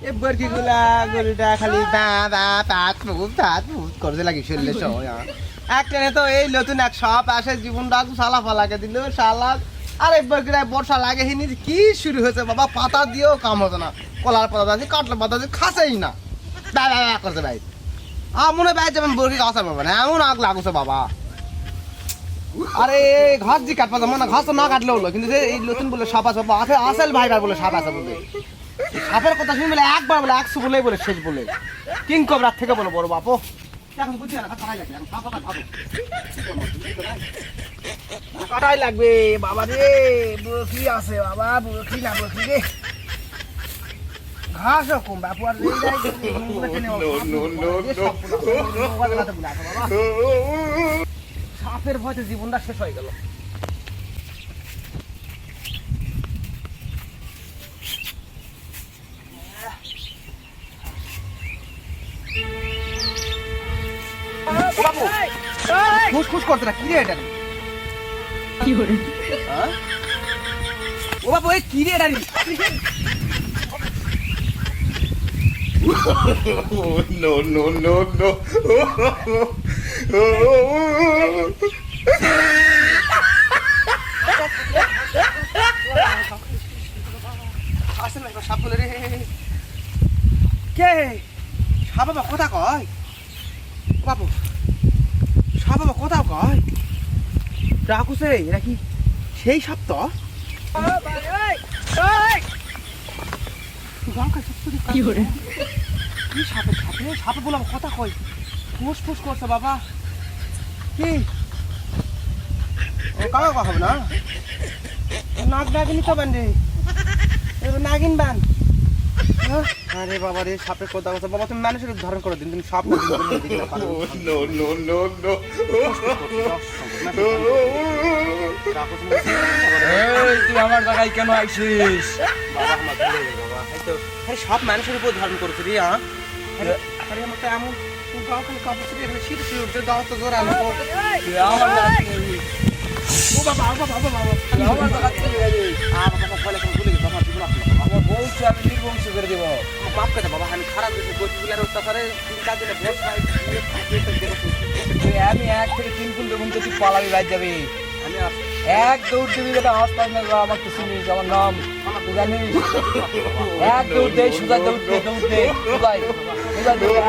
এ বরকি গুলা গরুটা খালি বা বা পাত ফুট করতে লাগি শরীরে সব একটা তো এই নতুন এক সাপ আসে জীবনটা সালা ফালাকে দিল শালা আরে বরকিরা বর্ষা লাগে হিনি কি শুরু হয়েছে বাবা পাতা দিয়েও কাম হতো না কলার পাতা দিয়ে কাটলা পাতা দিয়ে খাসেই না বা বা করছে ভাই মনে ভাই যেমন বরকি গাছ পাবে না এমন আগ লাগুছে বাবা আরে ঘাস জি কাটবা যাবো না ঘাস তো না কাটলে হলো কিন্তু এই নতুন বলে সাপ আছে বাবা আসল ভাই ভাই বলে সাপ আছে বলে সাপের কথা শুনে বলে একবার বলে 100 বলেই বলে শেষ বলে কিং কবরার থেকে বলো বড় বাপু এখন বুঝছি না কাটাই লাগবে বাবা রে বরকি আছে বাবা বরকি না বরকি রে ঘাস কম বাপু আর সাপের ভয়তে জীবনটা শেষ হয়ে গেল খুশ করতে না কি রে এটা কি করে ও বাবু এই কি রে এটা no, no, no, no. আসলে সাপ বলে রে কে সাপ বাবা কথা কয় বাবু সাপ বাবা কথা কয় ডাকুছে এরা কি সেই সাপ তো কি করে কি সাপে সাপে সাপে বলে কথা কয় ফুস ফুস করছে বাবা কি ও কাকা কথা হবে না নাক নাগিনি তো বান্ডে এবার নাগিন বান আরে বাবা রে সাপের কথা কথা বাবা তুমি মানুষের ধারণ করে দিন তুমি সাপ No, no, no, no. এই তুই আমার জায়গায় কেন আইছিস বাবা আমার ভুলে গেল বাবা এই তো আরে সব মানুষের উপর ধারণ করেছে রে আরে আমার তো এমন গাও খালি কাপড় ছিড়ে এখানে শীত শুরু হচ্ছে দাও তো জোর আলো তুই আমার জায়গায় ও বাবা বাবা বাবা বাবা আমার জায়গায় চলে গেলি বাবা বলে কোন ভুলে গেল বাবা জীবন আপনার আমার বলছি আমি নির্বংশ করে দেবো মাফ করে বাবা আমি খারাপ দেশে গোছগুলার অত্যাচারে 3-4 দিনে ভোট পাই তুই আমি 1 থেকে 3 কুইন্টাল ঘুমতে তুই পালাবি বাইর যাবি আমি এক দৌড় দিবি যেটা হাসপাতাল না আমার তো চিনিস আমার নাম তুই জানিস এক দৌড় দে সোজা দৌড় দে সোজাই সোজা দৌড়